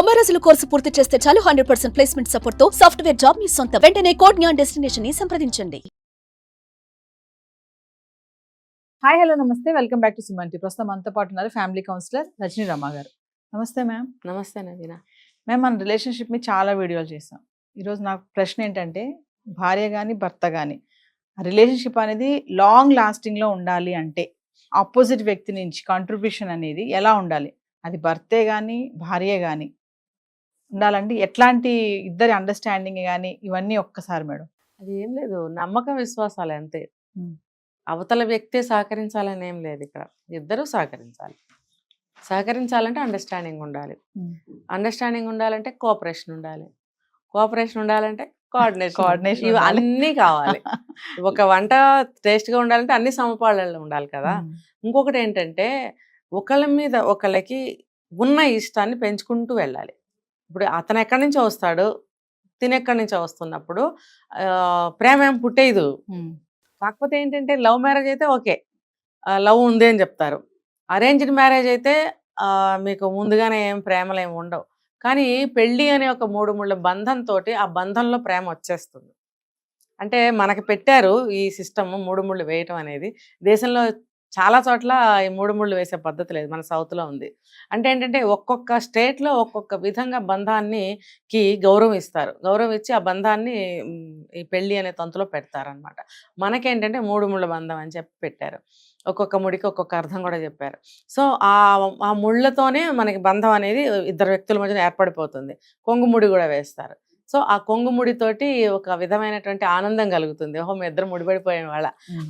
90 రోజుల కోర్సు పూర్తి చేస్తే చాలు 100% ప్లేస్మెంట్ సపోర్ట్ తో సాఫ్ట్వేర్ జాబ్ మీ సొంతం. వెంటనే కోడ్ జ్ఞాన్ డెస్టినేషన్ ని సంప్రదించండి. హాయ్ హలో నమస్తే welcome back to Suman T. ప్రస్తుతం మనతో పాటు ఉన్నారు ఫ్యామిలీ కౌన్సిలర్ రజనీ రమ గారు. నమస్తే మ్యామ్. నమస్తే నవీన. మ్యామ్, మన రిలేషన్షిప్ మీద చాలా వీడియోలు చేసాం. ఈరోజు నాకు ప్రశ్న ఏంటంటే, భార్య కానీ భర్త కానీ రిలేషన్షిప్ అనేది లాంగ్ లాస్టింగ్లో ఉండాలి అంటే ఆపోజిట్ వ్యక్తి నుంచి కాంట్రిబ్యూషన్ అనేది ఎలా ఉండాలి? అది భర్తే కానీ భార్యే కానీ ఉండాలంటే ఎట్లాంటి ఇద్దరి అండర్స్టాండింగ్ కానీ ఇవన్నీ ఒక్కసారి మేడం. అది ఏం లేదు, నమ్మకం విశ్వాసాలు అంతే. ఉమ్. అవతల వ్యక్తే సహకరించాలని ఏం లేదు, ఇక్కడ ఇద్దరూ సహకరించాలి. సహకరించాలంటే అండర్స్టాండింగ్ ఉండాలి. అండర్స్టాండింగ్ ఉండాలంటే కోఆపరేషన్ ఉండాలి. కోఆపరేషన్ ఉండాలంటే కోఆర్డినేషన్ ఇవి అన్నీ కావాలి. ఒక వంట టేస్ట్గా ఉండాలంటే అన్ని సమపాళ్ళల్లో ఉండాలి కదా. ఇంకొకటి ఏంటంటే, ఒకళ్ళ మీద ఒకళ్ళకి ఉన్న ఇష్టాన్ని పెంచుకుంటూ వెళ్ళాలి. ఇప్పుడు అతను ఎక్కడి నుంచో వస్తాడు, తినెక్కడి నుంచో వస్తున్నప్పుడు ప్రేమ ఏం పుట్టేదు. కాకపోతే ఏంటంటే, లవ్ మ్యారేజ్ అయితే ఓకే, లవ్ ఉంది అని చెప్తారు. అరేంజ్డ్ మ్యారేజ్ అయితే మీకు ముందుగానే ఏం ప్రేమలు ఏమి ఉండవు. కానీ పెళ్ళి అనే ఒక 3 ముళ్ళ బంధంతో ఆ బంధంలో ప్రేమ వచ్చేస్తుంది. అంటే మనకి పెట్టారు ఈ సిస్టమ్ 3 ముళ్ళు వేయటం అనేది. దేశంలో చాలా చోట్ల ఈ 3 ముళ్ళు వేసే పద్ధతి లేదు, మన సౌత్లో ఉంది. అంటే ఏంటంటే, ఒక్కొక్క స్టేట్లో ఒక్కొక్క విధంగా బంధానికి గౌరవం ఇస్తారు. గౌరవం ఇచ్చి ఆ బంధాన్ని ఈ పెళ్ళి అనే తంతులో పెడతారనమాట. మనకేంటంటే 3 ముళ్ళ బంధం అని చెప్పి పెట్టారు. ఒక్కొక్క ముడికి ఒక్కొక్క అర్థం కూడా చెప్పారు. సో ఆ ముళ్ళతోనే మనకి బంధం అనేది ఇద్దరు వ్యక్తుల మధ్యన ఏర్పడిపోతుంది. కొంగుముడి కూడా వేస్తారు. సో ఆ కొంగుముడితోటి ఒక విధమైనటువంటి ఆనందం కలుగుతుంది. ఓహో, మీ ఇద్దరు ముడిపడిపోయిన వాళ్ళ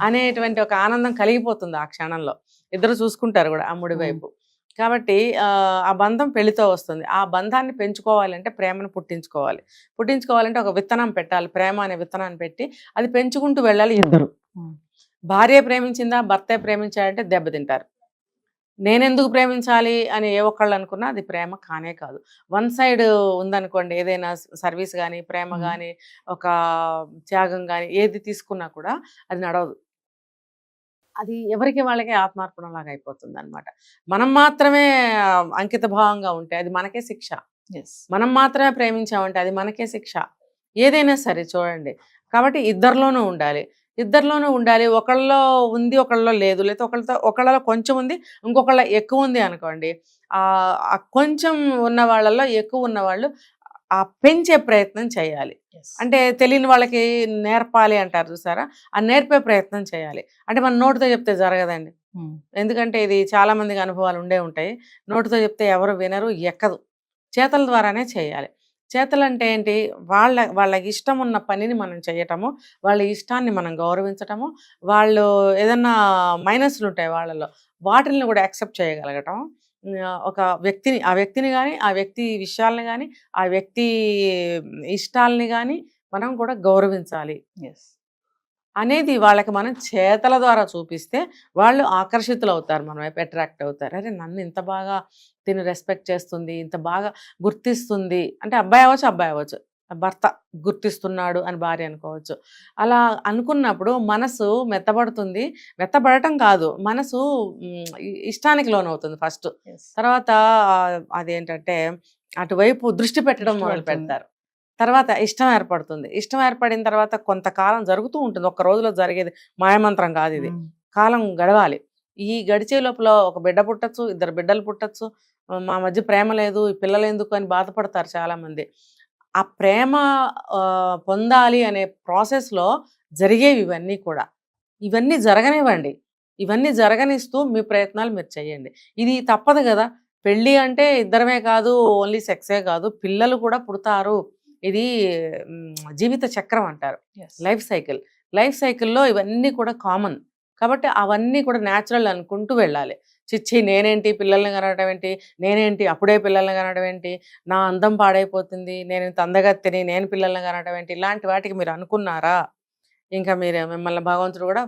అనేటువంటి ఒక ఆనందం కలిగిపోతుంది ఆ క్షణంలో. ఇద్దరు చూసుకుంటారు కూడా ఆ ముడి వైపు. కాబట్టి ఆ బంధం పెళ్లితో వస్తుంది. ఆ బంధాన్ని పెంచుకోవాలంటే ప్రేమను పుట్టించుకోవాలి. పుట్టించుకోవాలంటే ఒక విత్తనం పెట్టాలి. ప్రేమ అనే విత్తనాన్ని పెట్టి అది పెంచుకుంటూ వెళ్ళాలి ఇద్దరు. భార్య ప్రేమించిందా, భర్తే ప్రేమించాలంటే దెబ్బతింటారు. నేనెందుకు ప్రేమించాలి అని ఏ ఒక్కళ్ళు అనుకున్నా అది ప్రేమ కానే కాదు. వన్ సైడ్ ఉందనుకోండి, ఏదైనా సర్వీస్ కానీ, ప్రేమ కానీ, ఒక త్యాగం కానీ ఏది తీసుకున్నా కూడా అది నడవదు. అది ఎవరికి వాళ్ళకే ఆత్మార్పణలాగా అయిపోతుంది అనమాట. మనం మాత్రమే అంకిత భావంగా ఉంటే అది మనకే శిక్ష. మనం మాత్రమే ప్రేమించామంటే అది మనకే శిక్ష. ఏదైనా సరే చూడండి. కాబట్టి ఇద్దరిలోనూ ఉండాలి. ఒకళ్ళలో ఉంది, ఒకళ్ళలో లేదు. లేకపోతే ఒకళ్ళలో కొంచెం ఉంది, ఇంకొకళ్ళ ఎక్కువ ఉంది అనుకోండి. ఆ కొంచెం ఉన్న వాళ్ళల్లో ఎక్కువ ఉన్న వాళ్ళు ఆ పెంచే ప్రయత్నం చేయాలి. అంటే తెలియని వాళ్ళకి నేర్పాలి అంటారు చూసారా, ఆ నేర్పే ప్రయత్నం చేయాలి. అంటే మన నోటితో చెప్తే జరగదండి. ఎందుకంటే ఇది చాలా మందికి అనుభవాలు ఉండే ఉంటాయి. నోటితో చెప్తే ఎవరు వినరు, ఎక్కదు. చేతల ద్వారానే చేయాలి. చేతలు అంటే ఏంటి? వాళ్ళకి ఇష్టం ఉన్న పనిని మనం చేయటము, వాళ్ళ ఇష్టాన్ని మనం గౌరవించటము, వాళ్ళు ఏదన్నా మైనస్లు ఉంటాయి వాళ్ళలో, వాటిని కూడా యాక్సెప్ట్ చేయగలగటం. ఒక ఆ వ్యక్తిని కానీ, ఆ వ్యక్తి విషయాలని కానీ, ఆ వ్యక్తి ఇష్టాలని కానీ మనం కూడా గౌరవించాలి అనేది వాళ్ళకి మనం చేతల ద్వారా చూపిస్తే వాళ్ళు ఆకర్షితులు అవుతారు, మన వైపు అట్రాక్ట్ అవుతారు. అరే, నన్ను ఇంత బాగా తిని రెస్పెక్ట్ చేస్తుంది, ఇంత బాగా గుర్తిస్తుంది. అంటే అబ్బాయి అవ్వచ్చు, భర్త గుర్తిస్తున్నాడు అని భార్య అనుకోవచ్చు. అలా అనుకున్నప్పుడు మనసు మెత్తబడుతుంది. మెత్తబడటం కాదు, మనసు ఇష్టానికి లోనవుతుంది ఫస్ట్. తర్వాత అదేంటంటే అటువైపు దృష్టి పెట్టడం మొదలు పెడతారు. తర్వాత ఇష్టం ఏర్పడుతుంది. ఇష్టం ఏర్పడిన తర్వాత కొంతకాలం జరుగుతూ ఉంటుంది. ఒక్క రోజులో జరిగేది మాయమంత్రం కాదు ఇది. కాలం గడవాలి. ఈ గడిచే లోపల ఒక బిడ్డ పుట్టచ్చు, 2 బిడ్డలు పుట్టచ్చు. మా మధ్య ప్రేమ లేదు, ఈ పిల్లలు ఎందుకు అని బాధపడతారు చాలామంది. ఆ ప్రేమ పొందాలి అనే ప్రాసెస్లో జరిగేవి ఇవన్నీ కూడా. ఇవన్నీ జరగనివ్వండి. ఇవన్నీ జరగనిస్తూ మీ ప్రయత్నాలు మీరు చేయండి. ఇది తప్పదు కదా. పెళ్ళి అంటే ఇద్దరమే కాదు, ఓన్లీ సెక్సే కాదు, పిల్లలు కూడా పుడతారు. ఇది జీవిత చక్రం అంటారు, లైఫ్ సైకిల్లో ఇవన్నీ కూడా కామన్. కాబట్టి అవన్నీ కూడా న్యాచురల్ అనుకుంటూ వెళ్ళాలి. చిచ్చి నేనేంటి పిల్లల్ని కనడం ఏంటి, నేనేంటి అప్పుడే పిల్లల్ని కనడం ఏంటి, నా అందం పాడైపోతుంది, నేను ఇంత అందగత్తెని, నేను పిల్లల్ని కనడం ఏంటి, ఇలాంటి వాటికి మీరు అనుకున్నారా ఇంకా మిమ్మల్ని భగవంతుడు కూడా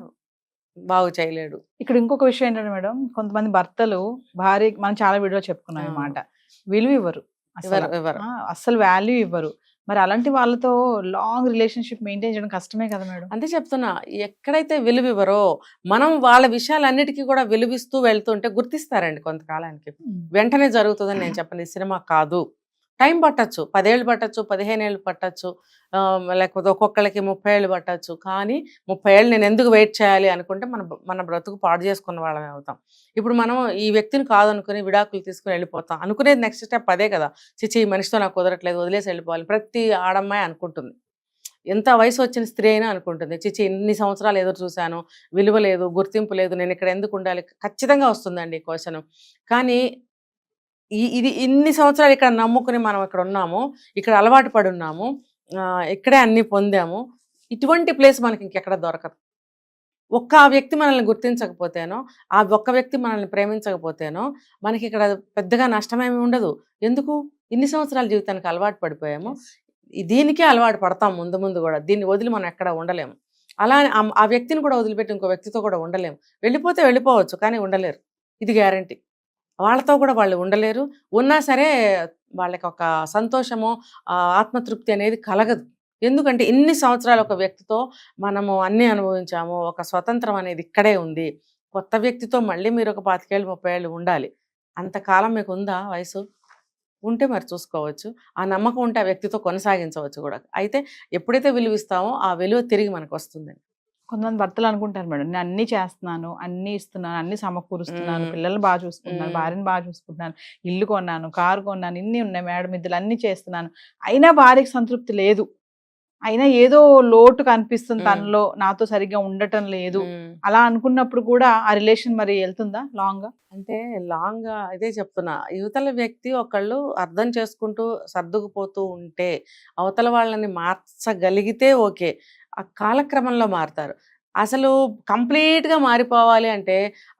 బాగు చేయలేడు. ఇక్కడ ఇంకొక విషయం ఏంటంటే మేడం, కొంతమంది భర్తలు భార్య, మనం చాలా వీడియో చెప్పుకున్నాం అన్నమాట, విలువ ఇవ్వరు, అసలు వాల్యూ ఇవ్వరు. మరి అలాంటి వాళ్ళతో లాంగ్ రిలేషన్షిప్ మెయింటైన్ చేయడం కష్టమే కదా మేడం. అంతే చెప్తున్నా. ఎక్కడైతే విలువ ఇవ్వరో మనం వాళ్ళ విషయాలన్నిటికీ కూడా విలువిస్తూ వెళ్తుంటే గుర్తిస్తారండి కొంతకాలానికి. వెంటనే జరుగుతుందని నేను చెప్పను, సినిమా కాదు. టైం పట్టచ్చు, 10 ఏళ్ళు పట్టచ్చు, 15 ఏళ్ళు పట్టచ్చు, లేకపోతే ఒక్కొక్కరికి 30 ఏళ్ళు పట్టచ్చు. కానీ 30 ఏళ్ళు నేను ఎందుకు వెయిట్ చేయాలి అనుకుంటే మన బ్రతుకు పాడు చేసుకున్న వాళ్ళమే అవుతాం. ఇప్పుడు మనం ఈ వ్యక్తిని కాదనుకుని విడాకులు తీసుకుని వెళ్ళిపోతాం అనుకునేది నెక్స్ట్ స్టెప్ అదే కదా. చిచి ఈ మనిషితో నాకు కుదరట్లేదు, వదిలేసి వెళ్ళిపోవాలి ప్రతి ఆడమ్మాయి అనుకుంటుంది. ఎంత వయసు వచ్చిన స్త్రీ అయినా అనుకుంటుంది, చిచి ఇన్ని సంవత్సరాలు ఎదురు చూశాను, విలువ లేదు, గుర్తింపు లేదు, నేను ఇక్కడ ఎందుకు ఉండాలి. ఖచ్చితంగా వస్తుందండి ఈ క్వశ్చన్. కానీ ఇది ఇన్ని సంవత్సరాలు ఇక్కడ నమ్ముకుని మనం ఇక్కడ ఉన్నాము, ఇక్కడ అలవాటు పడి ఉన్నాము, ఇక్కడే అన్ని పొందాము. ఇటువంటి ప్లేస్ మనకి ఇంకెక్కడ దొరకదు. ఆ వ్యక్తి మనల్ని గుర్తించకపోతేనో, ఆ ఒక్క వ్యక్తి మనల్ని ప్రేమించకపోతేనో మనకి ఇక్కడ పెద్దగా నష్టమేమి ఉండదు. ఎందుకు? ఇన్ని సంవత్సరాల జీవితానికి అలవాటు పడిపోయాము, దీనికే అలవాటు పడతాం ముందు ముందు కూడా. దీన్ని వదిలి మనం ఎక్కడ ఉండలేము. అలా ఆ వ్యక్తిని కూడా వదిలిపెట్టి ఇంకో వ్యక్తితో కూడా ఉండలేము. వెళ్ళిపోతే వెళ్ళిపోవచ్చు, కానీ ఉండలేరు, ఇది గ్యారంటీ. వాళ్ళతో కూడా వాళ్ళు ఉండలేరు. ఉన్నా సరే వాళ్ళకి ఒక సంతోషమో ఆత్మతృప్తి అనేది కలగదు. ఎందుకంటే ఇన్ని సంవత్సరాలు ఒక వ్యక్తితో మనము అన్నీ అనుభవించాము, ఒక స్వతంత్రం అనేది ఇక్కడే ఉంది. కొత్త వ్యక్తితో మళ్ళీ మీరు ఒక 25 ఏళ్ళు 30 ఏళ్ళు ఉండాలి. అంతకాలం మీకు ఉందా వయసు? ఉంటే మరి చూసుకోవచ్చు. ఆ నమ్మకం ఉంటే ఆ వ్యక్తితో కొనసాగించవచ్చు కూడా. అయితే ఎప్పుడైతే విలువిస్తామో ఆ విలువ తిరిగి మనకు వస్తుంది. కొంతమంది భర్తలు అనుకుంటారు మేడం, నేను అన్ని చేస్తున్నాను, అన్ని ఇస్తున్నాను, అన్ని సమకూరుస్తున్నాను, పిల్లల్ని బాగా చూసుకుంటున్నాను, భార్యను బాగా చూసుకుంటున్నాను, ఇల్లు కొన్నాను, కారు కొన్నాను, ఇన్ని ఉన్నాయి, మేడం ఇద్దరు అన్ని చేస్తున్నాను, అయినా భార్యకి సంతృప్తి లేదు, అయినా ఏదో లోటు కనిపిస్తుంది తనలో, నాతో సరిగ్గా ఉండటం లేదు, అలా అనుకున్నప్పుడు కూడా ఆ రిలేషన్ మరి వెళ్తుందా లాంగ్ గా? అంటే లాంగ్ గా ఇదే చెప్తున్నా, యువతల వ్యక్తి ఒకళ్ళు అర్థం చేసుకుంటూ సర్దుకుపోతూ ఉంటే, అవతల వాళ్ళని మార్చగలిగితే ఓకే, ఆ కాలక్రమంలో మారుతారు. అసలు కంప్లీట్గా మారిపోవాలి అంటే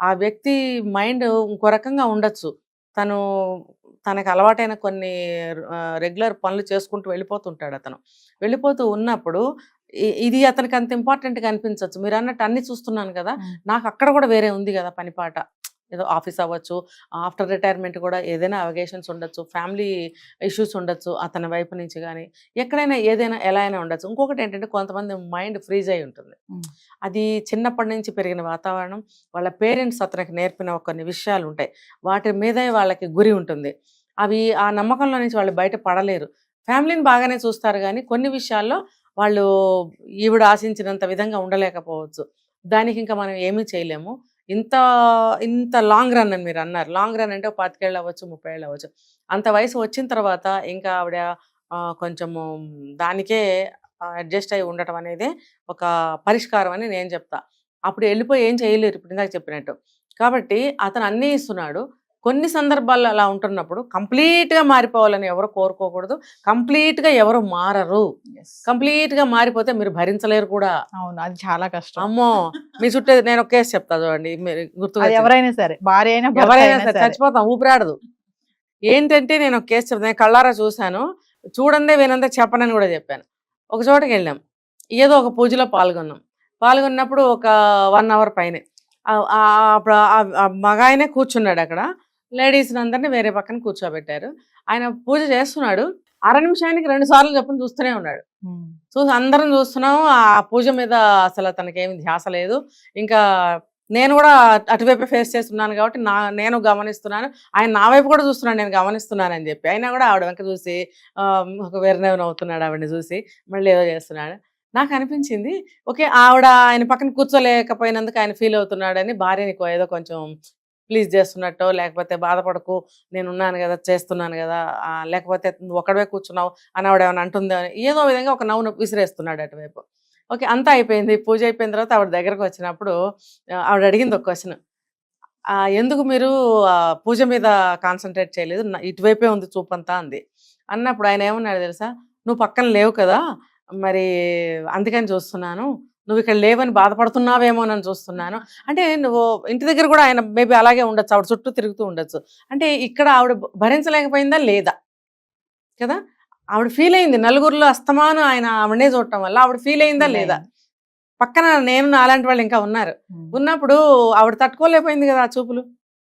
ఆ వ్యక్తి మైండ్ ఇంకో రకంగా ఉండొచ్చు. తనకు అలవాటైన కొన్ని రెగ్యులర్ పనులు చేసుకుంటూ వెళ్ళిపోతుంటాడు. వెళ్ళిపోతూ ఉన్నప్పుడు ఇది అతనికి అంత ఇంపార్టెంట్గా అనిపించవచ్చు. మీరు అన్నట్టు అన్ని చూస్తున్నాను కదా, నాకు అక్కడ కూడా వేరే ఉంది కదా పనిపాట, ఏదో ఆఫీస్ అవ్వచ్చు, ఆఫ్టర్ రిటైర్మెంట్ కూడా ఏదైనా అవగేషన్స్ ఉండొచ్చు, ఫ్యామిలీ ఇష్యూస్ ఉండొచ్చు అతని వైపు నుంచి, కానీ ఎక్కడైనా ఏదైనా ఎలా అయినా ఉండొచ్చు. ఇంకొకటి ఏంటంటే కొంతమంది మైండ్ ఫ్రీజ్ అయి ఉంటుంది. అది చిన్నప్పటి నుంచి పెరిగిన వాతావరణం, వాళ్ళ పేరెంట్స్ అతనికి నేర్పిన కొన్ని విషయాలు ఉంటాయి, వాటి మీదే వాళ్ళకి గురి ఉంటుంది. అవి ఆ నమ్మకంలో నుంచి వాళ్ళు బయట పడలేరు. ఫ్యామిలీని బాగానే చూస్తారు కానీ కొన్ని విషయాల్లో వాళ్ళు ఈవిడ ఆశించినంత విధంగా ఉండలేకపోవచ్చు. దానికి ఇంకా మనం ఏమీ చేయలేము. ఇంత లాంగ్ రన్ అని మీరు అన్నారు, లాంగ్ రన్ అంటే 25 ఏళ్ళు అవ్వచ్చు, 30 ఏళ్ళు అవ్వచ్చు. అంత వయసు వచ్చిన తర్వాత ఇంకా ఆవిడ కొంచెము దానికే అడ్జస్ట్ అయి ఉండటం అనేది ఒక పరిష్కారం అని నేను చెప్తా. అప్పుడు వెళ్ళిపోయి ఏం చేయలేరు, ఇప్పుడు ఇందాక చెప్పినట్టు. కాబట్టి అతను అన్నీ ఇస్తున్నాడు. కొన్ని సందర్భాల్లో అలా ఉంటున్నప్పుడు కంప్లీట్గా మారిపోవాలని ఎవరు కోరుకోకూడదు. కంప్లీట్గా ఎవరు మారరు. కంప్లీట్గా మారిపోతే మీరు భరించలేరు కూడా. అవును, అది చాలా కష్టం. అమ్మో, మీ చుట్టూ నేను ఒక కేసు చెప్తా చూడండి, మీరు గుర్తుగా, ఎవరైనా సరే, భార్య అయినా ఎవరైనా సరే చచ్చిపోతాం, ఊపిరాడదు. ఏంటంటే నేను ఒక కేసు చెప్తాను, నేను కళ్ళారా చూశాను, చూడందే వినందే చెప్పనని కూడా చెప్పాను. ఒక చోటకి వెళ్ళాం, ఏదో ఒక పూజలో పాల్గొన్నప్పుడు ఒక 1 అవర్ పైనే అప్పుడు మగాయనే కూర్చున్నాడు అక్కడ, లేడీస్ని అందరినీ వేరే పక్కన కూర్చోబెట్టారు. ఆయన పూజ చేస్తున్నాడు, 1/2 నిమిషానికి 2 సార్లు చెప్పని చూస్తూనే ఉన్నాడు. అందరం చూస్తున్నాము, ఆ పూజ మీద అసలు తనకేమి ధ్యాస లేదు. ఇంకా నేను కూడా అటువైపు ఫేస్ చేస్తున్నాను కాబట్టి నేను గమనిస్తున్నాను, ఆయన నా వైపు కూడా చూస్తున్నాను, నేను గమనిస్తున్నాను అని చెప్పి. అయినా కూడా ఆవిడ వెనక చూసి ఒక వెర్రనెవరు అవుతున్నాడు, ఆవిడని చూసి మళ్ళీ ఏదో చేస్తున్నాడు. నాకు అనిపించింది, ఓకే ఆవిడ ఆయన పక్కన కూర్చోలేకపోయినందుకు ఆయన ఫీల్ అవుతున్నాడని భార్యని ఏదో కొంచెం ప్లీజ్ చేస్తున్నట్టు, లేకపోతే బాధపడకు నేనున్నాను కదా, చేస్తున్నాను కదా, లేకపోతే నువ్వు ఒక్కడవే కూర్చున్నావు అని ఆవిడ ఏమైనా అంటుందో అని ఏదో విధంగా ఒక నవ్వు విసిరేస్తున్నాడు అటువైపు. ఓకే, అంతా అయిపోయింది. పూజ అయిపోయిన తర్వాత ఆవిడ దగ్గరకు వచ్చినప్పుడు ఆవిడ అడిగింది ఒక క్వశ్చన్, ఎందుకు మీరు పూజ మీద కాన్సన్ట్రేట్ చేయలేదు, ఇటువైపే ఉంది చూపంతా అంది. అన్నప్పుడు ఆయన ఏమన్నాడు తెలుసా, నువ్వు పక్కన లేవు కదా, మరి అందుకని చూస్తున్నాను, నువ్వు ఇక్కడ లేవని బాధపడుతున్నావేమోనని చూస్తున్నాను. అంటే నువ్వు ఇంటి దగ్గర కూడా ఆయన మేబీ అలాగే ఉండొచ్చు, ఆవిడ చుట్టూ తిరుగుతూ ఉండొచ్చు. అంటే ఇక్కడ ఆవిడ భరించలేకపోయిందా లేదా కదా, ఆవిడ ఫీల్ అయింది. నలుగురిలో అస్తమానం ఆయన ఆవిడనే చూడటం వల్ల ఆవిడ ఫీల్ అయిందా లేదా, పక్కన నేను అలాంటి వాళ్ళు ఇంకా ఉన్నారు. ఉన్నప్పుడు ఆవిడ తట్టుకోలేకపోయింది కదా ఆ చూపులు.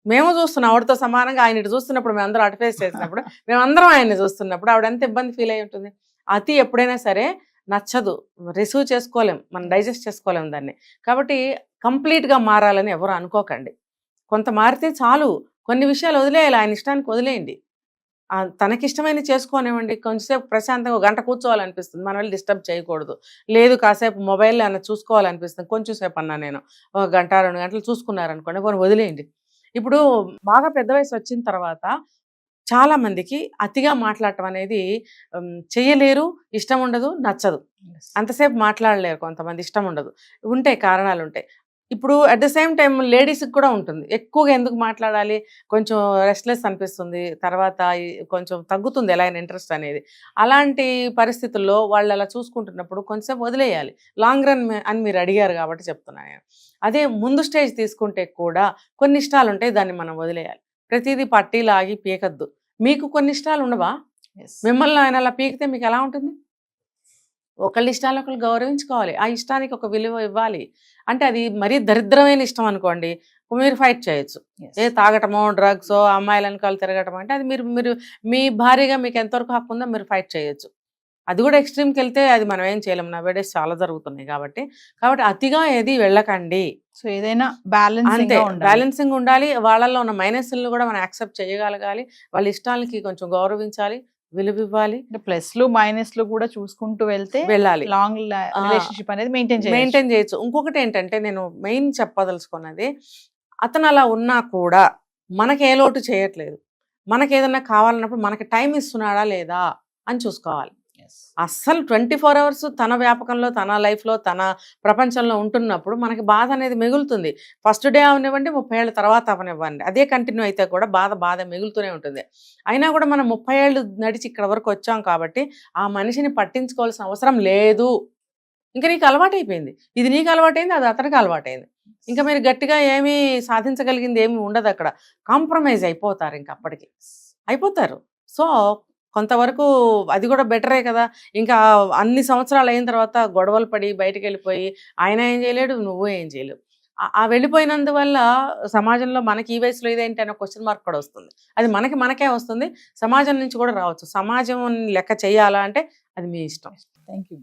మేము చూస్తున్నాం ఆవిడతో సమానంగా, ఆయన ఇటు చూస్తున్నప్పుడు మేమందరం అటు ఫేస్ చేసినప్పుడు, మేమందరం ఆయన్ని చూస్తున్నప్పుడు ఆవిడ ఎంత ఇబ్బంది ఫీల్ అయి ఉంటుంది. అతి ఎప్పుడైనా సరే నచ్చదు, రిసీవ్ చేసుకోలేం, మనం డైజెస్ట్ చేసుకోలేం దాన్ని. కాబట్టి కంప్లీట్గా మారాలని ఎవరు అనుకోకండి. కొంత మారితే చాలు, కొన్ని విషయాలు వదిలేయాలి, ఆయన ఇష్టానికి వదిలేయండి. తనకిష్టమైన చేసుకోనివ్వండి, కొంచెంసేపు ప్రశాంతంగా ఒక గంట కూర్చోవాలనిపిస్తుంది, మనం వెళ్ళి డిస్టర్బ్ చేయకూడదు. లేదు కాసేపు మొబైల్లో అన్న చూసుకోవాలనిపిస్తుంది, కొంచెం సేపు అన్నా నేను ఒక గంట 2 గంటలు చూసుకున్నారనుకోండి, పోనీ వదిలేయండి. ఇప్పుడు బాగా పెద్ద వయసు వచ్చిన తర్వాత చాలా మందికి అతిగా మాట్లాడటం అనేది చెయ్యలేరు, ఇష్టం ఉండదు, నచ్చదు. అంతసేపు మాట్లాడలేరు కొంతమంది, ఇష్టం ఉండదు, ఉంటాయి కారణాలు ఉంటాయి. ఇప్పుడు అట్ ద సేమ్ టైం లేడీస్కి కూడా ఉంటుంది, ఎక్కువగా ఎందుకు మాట్లాడాలి, కొంచెం రెస్ట్లెస్ అనిపిస్తుంది, తర్వాత కొంచెం తగ్గుతుంది ఎలా అయినా ఇంట్రెస్ట్ అనేది. అలాంటి పరిస్థితుల్లో వాళ్ళు అలా చూసుకుంటున్నప్పుడు కొంచెంసేపు వదిలేయాలి. లాంగ్ రన్ అని మీరు అడిగారు కాబట్టి చెప్తున్నాను నేను. అదే ముందు స్టేజ్ తీసుకుంటే కూడా కొన్ని ఇష్టాలు ఉంటాయి, దాన్ని మనం వదిలేయాలి. ప్రతిదీ పట్టి లాగి పీకద్దు. మీకు కొన్ని ఇష్టాలు ఉండవా? మిమ్మల్ని ఆయన అలా పీకితే మీకు ఎలా ఉంటుంది? ఒకళ్ళ ఇష్టాలు ఒకళ్ళు గౌరవించుకోవాలి, ఆ ఇష్టానికి ఒక విలువ ఇవ్వాలి. అంటే అది మరీ దరిద్రమైన ఇష్టం అనుకోండి, మీరు ఫైట్ చేయొచ్చు. తాగటమో, డ్రగ్స్, అమ్మాయిల వెనకాల తిరగటం అంటే అది మీరు మీ భార్యగా మీకు ఎంతవరకు హక్కు ఉందో మీరు ఫైట్ చేయొచ్చు. అది కూడా ఎక్స్ట్రీమ్కి వెళ్తే అది మనం ఏం చేయలేము, నవేడేస్ చాలా జరుగుతున్నాయి కాబట్టి అతిగా ఏది వెళ్ళకండి. సో ఏదైనా బ్యాలెన్సింగ్ ఉండాలి. వాళ్ళల్లో ఉన్న మైనస్లను కూడా మనం యాక్సెప్ట్ చేయగలగాలి, వాళ్ళ ఇష్టాలకి కొంచెం గౌరవించాలి, విలువ ఇవ్వాలి. ప్లస్లు మైనస్లు కూడా చూసుకుంటూ వెళ్ళాలి, లాంగ్ రిలేషన్షిప్ అనేది మెయింటైన్ చేయొచ్చు. ఇంకొకటి ఏంటంటే నేను మెయిన్ చెప్పదలుచుకున్నది, అతను అలా ఉన్నా కూడా మనకి ఏ లోటు చేయట్లేదు, మనకి ఏదన్నా కావాలన్నప్పుడు మనకి టైం ఇస్తున్నాడా లేదా అని చూసుకోవాలి. అస్సలు 24 అవర్స్ తన వ్యాపకంలో, తన లైఫ్లో, తన ప్రపంచంలో ఉంటున్నప్పుడు మనకి బాధ అనేది మిగులుతుంది. ఫస్ట్ డే అవనివ్వండి, 30 ఏళ్ళ తర్వాత అవనివ్వండి, అదే కంటిన్యూ అయితే కూడా బాధ మిగులుతూనే ఉంటుంది. అయినా కూడా మనం 30 ఏళ్ళు నడిచి ఇక్కడ వరకు వచ్చాం కాబట్టి ఆ మనిషిని పట్టించుకోవాల్సిన అవసరం లేదు. ఇంకా నీకు అలవాటైపోయింది, ఇది నీకు అలవాటైంది, అది అతనికి అలవాటైంది. ఇంకా మీరు గట్టిగా ఏమీ సాధించగలిగింది ఏమి ఉండదు, అక్కడ కాంప్రమైజ్ అయిపోతారు, ఇంకా అప్పటికి అయిపోతారు. సో కొంతవరకు అది కూడా బెటరే కదా. ఇంకా అన్ని సంవత్సరాలు అయిన తర్వాత గొడవలు పడి బయటకు వెళ్ళిపోయి ఆయన ఏం చేయలేడు, నువ్వు ఏం చేయలేవు. ఆ వెళ్ళిపోయినందువల్ల సమాజంలో మనకి ఈ వయసులో ఇదేంటి అనే క్వశ్చన్ మార్క్ కూడా వస్తుంది. అది మనకే వస్తుంది, సమాజం నుంచి కూడా రావచ్చు. సమాజం లెక్క చేయాలా అంటే అది మీ ఇష్టం. Thank you.